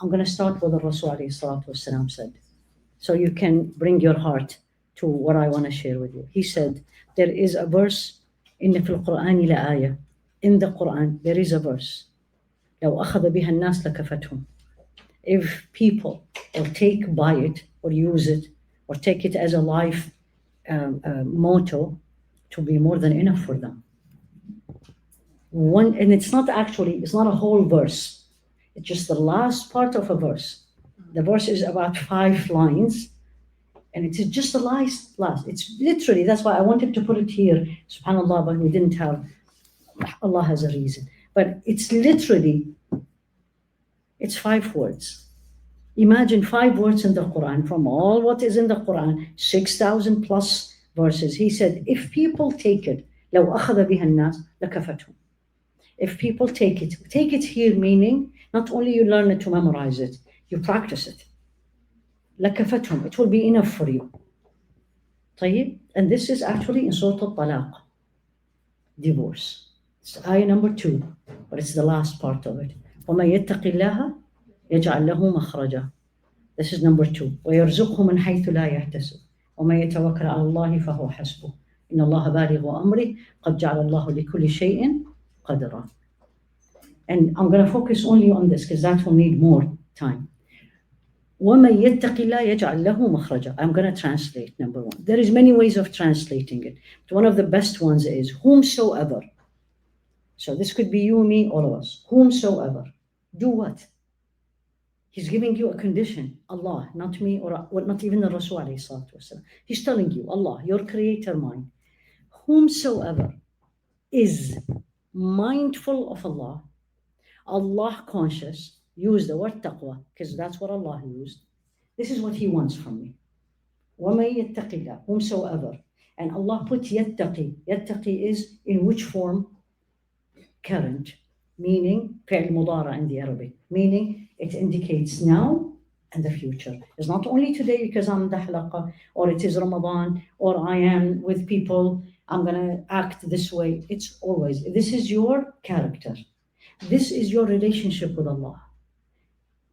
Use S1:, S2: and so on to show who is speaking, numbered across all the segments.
S1: I'm going to start with the Rasul alayhi salatu wasalam said, so you can bring your heart to what I want to share with you. He said, there is a verse in the Qur'an la ayah. In the Quran, there is a verse. لو أخذ بها الناس لكفتهم. If people or take by it or use it or take it as a life motto, to be more than enough for them. And it's not a whole verse. It's just the last part of a verse. The verse is about 5 lines, and it's just the last. It's literally, that's why I wanted to put it here, subhanAllah, but we didn't have. Allah has a reason. But it's literally, it's 5 words. Imagine 5 words in the Quran, from all what is in the Quran, 6,000 plus verses. He said, if people take it, لو أخذ بها الناس لكفتهم. If people take it here meaning, not only you learn it to memorize it, you practice it. لكفتهم, it will be enough for you. طيب? And this is actually in Surah Al-Talaq, divorce. It's ayah number 2, but it's the last part of it. وَمَن يَتَّقِ اللَّهَ يَجْعَلْ لَهُ مَخْرَجًا. This is number 2. وَيَرْزُقْهُ مِنْ حَيْثُ لَا يَحْتَسِبُ وَمَن يَتَوَكَّلْ عَلَى اللَّهِ فَهُوَ حَسْبُهُ إِنَّ اللَّهَ بَالِغُ أَمْرِهِ قَدْ جَعَلَ اللَّهُ لِكُلِّ شَيْءٍ قَدْرًا. And I'm going to focus only on this because that will need more time. وَمَن يَتَّقِ اللَّهَ يَجْعَلْ لَهُ مَخْرَجًا. I'm going to translate number 1. There is many ways of translating it. But one of the best ones is whomsoever. So this could be you, me, all of us. Whomsoever. Do what? He's giving you a condition. Allah, not me, or not even the Rasul alayhi salatu wasalam. He's telling you, Allah, your creator mind. Whomsoever is mindful of Allah, Allah conscious, use the word taqwa, because that's what Allah used. This is what He wants from me. وَمَن يَتَّقِ اللَّهَ, whomsoever. And Allah put yattaqi. Yattaqi is in which form? Current, meaning فعل مضارع in the Arabic, meaning it indicates now and the future. It's not only today because I'm the halaqa, or it is Ramadan, or I am with people, I'm going to act this way. It's always, this is your character. This is your relationship with Allah.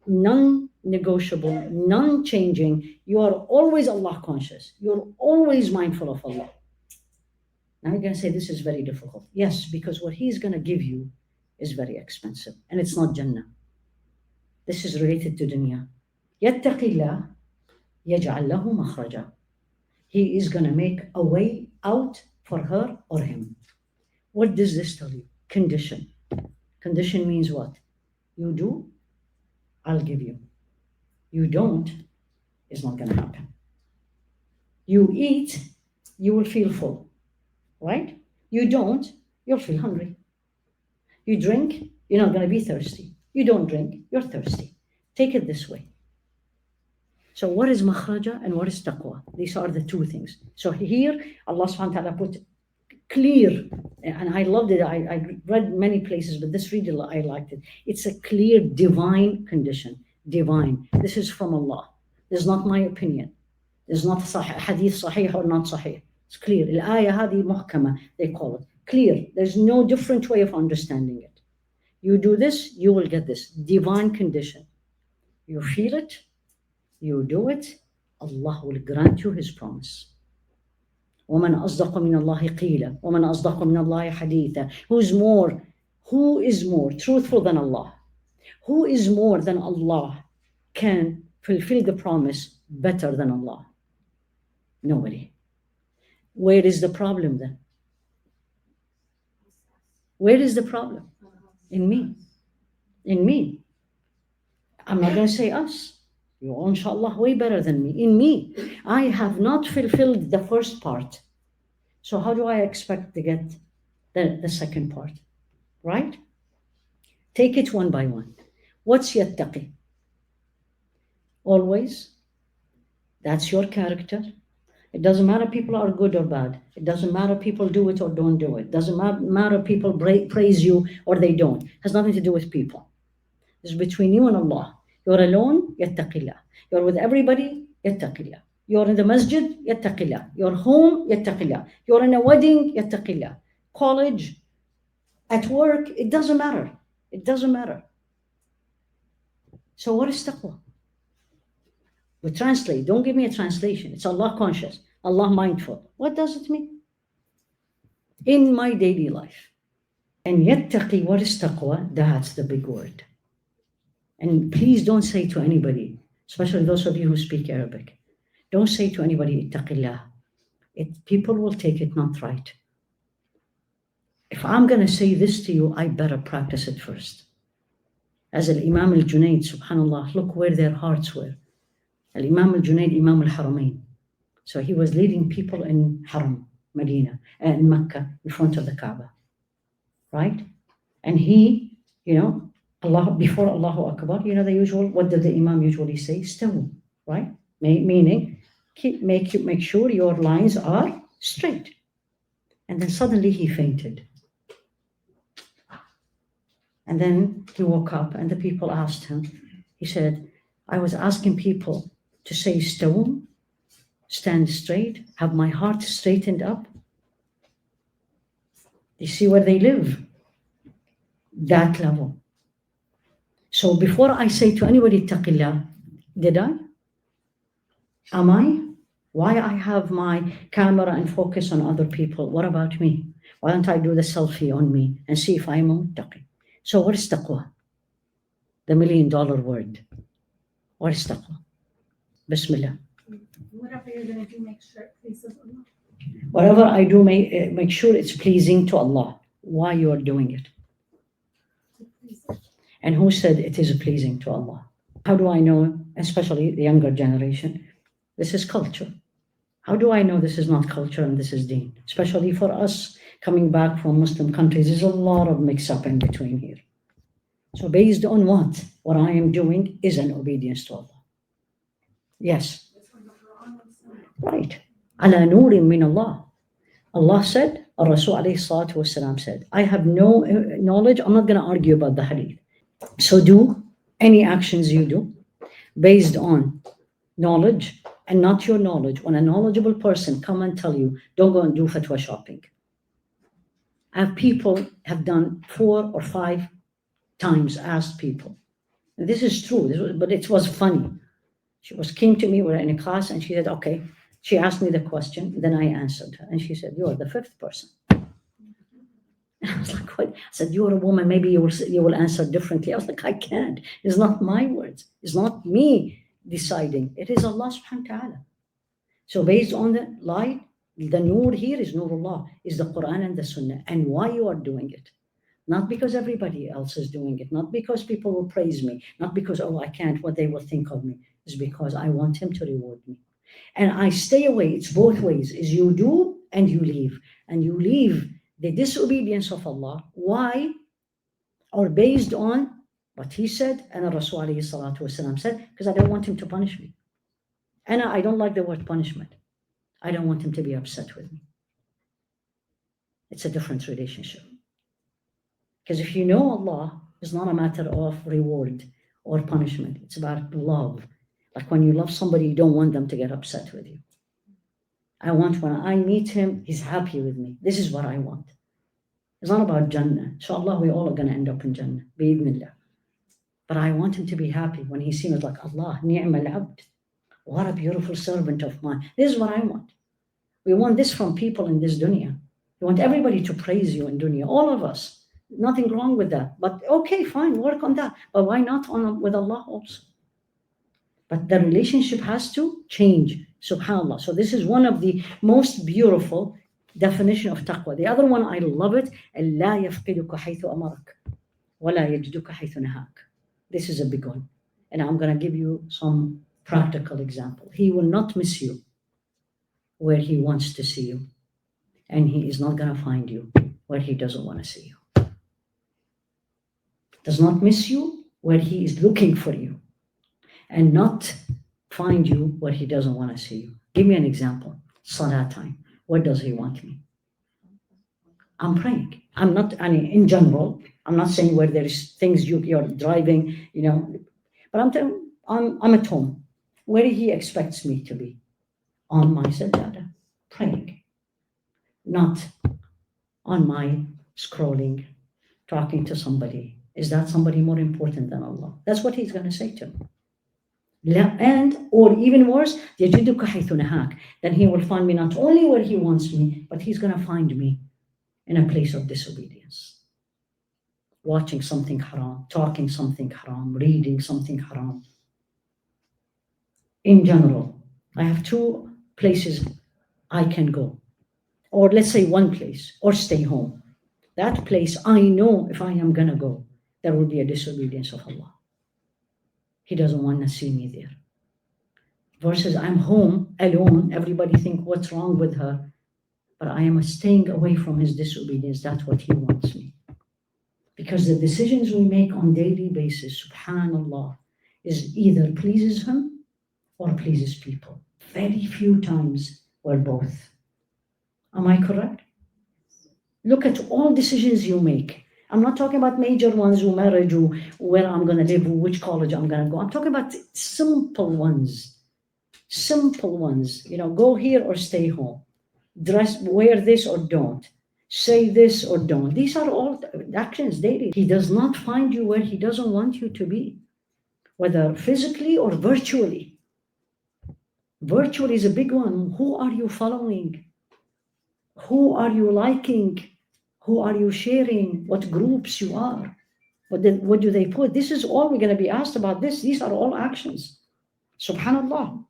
S1: Non-negotiable, non-changing. You are always Allah conscious. You're always mindful of Allah. Now you're going to say this is very difficult. Yes, because what He's going to give you is very expensive. And it's not Jannah. This is related to dunya. يَتَّقِ اللَّهَ يَجْعَلْ لَهُ مَخْرَجًا. He is going to make a way out for her or him. What does this tell you? Condition. Condition means what? You do, I'll give you. You don't, it's not going to happen. You eat, you will feel full. Right? You don't, you'll feel hungry. You drink, you're not going to be thirsty. You don't drink, you're thirsty. Take it this way. So what is makhraja and what is taqwa? These are the 2 things. So here, Allah subhanahu wa ta'ala put clear, and I loved it. I read many places, but this read I liked it. It's a clear divine condition. Divine. This is from Allah. This is not my opinion. This is not hadith sahih or not sahih. It's clear. Al-ayah hadi muhkama, they call it. Clear. There's no different way of understanding it. You do this, you will get this. Divine condition. You feel it, you do it, Allah will grant you His promise. وَمَنْ أَصْدَقُ مِنَ اللَّهِ قِيلًا وَمَنْ أَصْدَقُ مِنَ اللَّهِ حَدِيثًا. Who is more truthful than Allah? Who is more than Allah can fulfill the promise better than Allah? Nobody. Where is the problem then? Where is the problem? In me. In me. I'm not going to say us. You, inshallah, way better than me. In me. I have not fulfilled the first part. So how do I expect to get the second part? Right? Take it one by one. What's yattaqi? Always. That's your character. It doesn't matter people are good or bad. It doesn't matter people do it or don't do it. It doesn't matter people praise you or they don't. It has nothing to do with people. It's between you and Allah. You're alone, yattaqillah. You're with everybody, yattaqillah. You're in the masjid, yattaqillah. You're home, yattaqillah. You're in a wedding, yattaqillah. College, at work, it doesn't matter. It doesn't matter. So what is taqwa? We translate. Don't give me a translation. It's Allah conscious, Allah mindful. What does it mean? In my daily life. And yattaqi, what is taqwa? That's the big word. And please don't say to anybody, especially those of you who speak Arabic, don't say to anybody, ittaqillah. People will take it not right. If I'm going to say this to you, I better practice it first. As Imam al-Junayd, subhanAllah, look where their hearts were. Imam al-Junayd, Imam al-Haramain. So he was leading people in Haram, Medina, and Mecca, in front of the Kaaba. Right? And he, Allah, before Allahu Akbar, the usual, what did the Imam usually say? Stawu, right? Meaning, make sure your lines are straight. And then suddenly he fainted. And then he woke up and the people asked him, he said, I was asking people to say stawu, stand straight, have my heart straightened up. You see where they live? That level. So before I say to anybody, taqillah, did I? Am I? Why I have my camera and focus on other people? What about me? Why don't I do the selfie on me and see if I'm muttaqi? So what is taqwa? The $1 million word. What is taqwa? Bismillah.
S2: Whatever you're going to do, make sure it pleases Allah.
S1: Whatever I do, make sure it's pleasing to Allah. Why you are doing it? And who said it is pleasing to Allah? How do I know, especially the younger generation, this is culture? How do I know this is not culture and this is deen? Especially for us coming back from Muslim countries, there's a lot of mix-up in between here. So based on what? What I am doing is an obedience to Allah. Yes. Right. Ala nurin min Allah. Allah said, Rasul alayhi salatu wasalam said, I have no knowledge. I'm not going to argue about the hadith. So do any actions you do based on knowledge and not your knowledge. When a knowledgeable person come and tell you, don't go and do fatwa shopping. People have done 4 or 5 times, asked people. And this is true, but it was funny. She came to me, we were in a class, and she said, okay. She asked me the question, then I answered her. And she said, you are the 5th person. And I was like, what? I said, you're a woman, maybe you will answer differently. I was like, I can't. It's not my words. It's not me deciding. It is Allah subhanahu wa ta'ala. So based on the light, the nur here is nurullah, is the Qur'an and the Sunnah, and why you are doing it. Not because everybody else is doing it, not because people will praise me, not because, oh, I can't, what they will think of me. It's because I want him to reward me. And I stay away. It's both ways, is you do and you leave. And you leave the disobedience of Allah. Why? Or based on what he said, and Rasul alayhi salatu wasalam said, because I don't want him to punish me. And I don't like the word punishment. I don't want him to be upset with me. It's a different relationship. Because if you know Allah, it's not a matter of reward or punishment. It's about love. Like when you love somebody, you don't want them to get upset with you. I want when I meet him, he's happy with me. This is what I want. It's not about Jannah. Inshallah, we all are going to end up in Jannah. Bi-idhnillah. But I want him to be happy when he sees me like, Allah, ni'mal abd. What a beautiful servant of mine. This is what I want. We want this from people in this dunya. We want everybody to praise you in dunya. All of us. Nothing wrong with that. But okay, fine, work on that. But why not with Allah also? But the relationship has to change. SubhanAllah. So this is one of the most beautiful definition of taqwa. The other one, I love it. لا يفقدك حيث أمرك ولا يجدك حيث نهاك. This is a big one. And I'm going to give you some practical example. He will not miss you where he wants to see you. And he is not going to find you where he doesn't want to see you. Does not miss you where he is looking for you. And not find you where he doesn't want to see you. Give me an example. Salah time. What does he want me? I'm praying. I'm not, in general, I'm not saying where there is things you're driving, but I'm at home. Where he expects me to be? On my sajada, praying. Not on my scrolling, talking to somebody, Is that somebody more important than Allah? That's what he's going to say to him. And, or even worse, يَجِدُكَ حَيْثُ نَهَاكَ. Then he will find me not only where he wants me, but he's going to find me in a place of disobedience. Watching something haram, talking something haram, reading something haram. In general, I have two places I can go. Or let's say one place, or stay home. That place, I know if I am going to go, there will be a disobedience of Allah. He doesn't want to see me there. Versus I'm home alone, everybody think what's wrong with her, but I am staying away from his disobedience. That's what he wants me. Because the decisions we make on daily basis, subhanallah, is either pleases him or pleases people. Very few times we're both. Am I correct? Look at all decisions you make. I'm not talking about major ones, or marriage, or where I'm going to live, or which college I'm going to go. I'm talking about simple ones. Simple ones. Go here or stay home. Dress, wear this or don't. Say this or don't. These are all actions daily. He does not find you where he doesn't want you to be, whether physically or virtually. Virtual is a big one. Who are you following? Who are you liking? Who are you sharing? What groups you are? What do they put? This is all we're going to be asked about this. These are all actions. Subhanallah.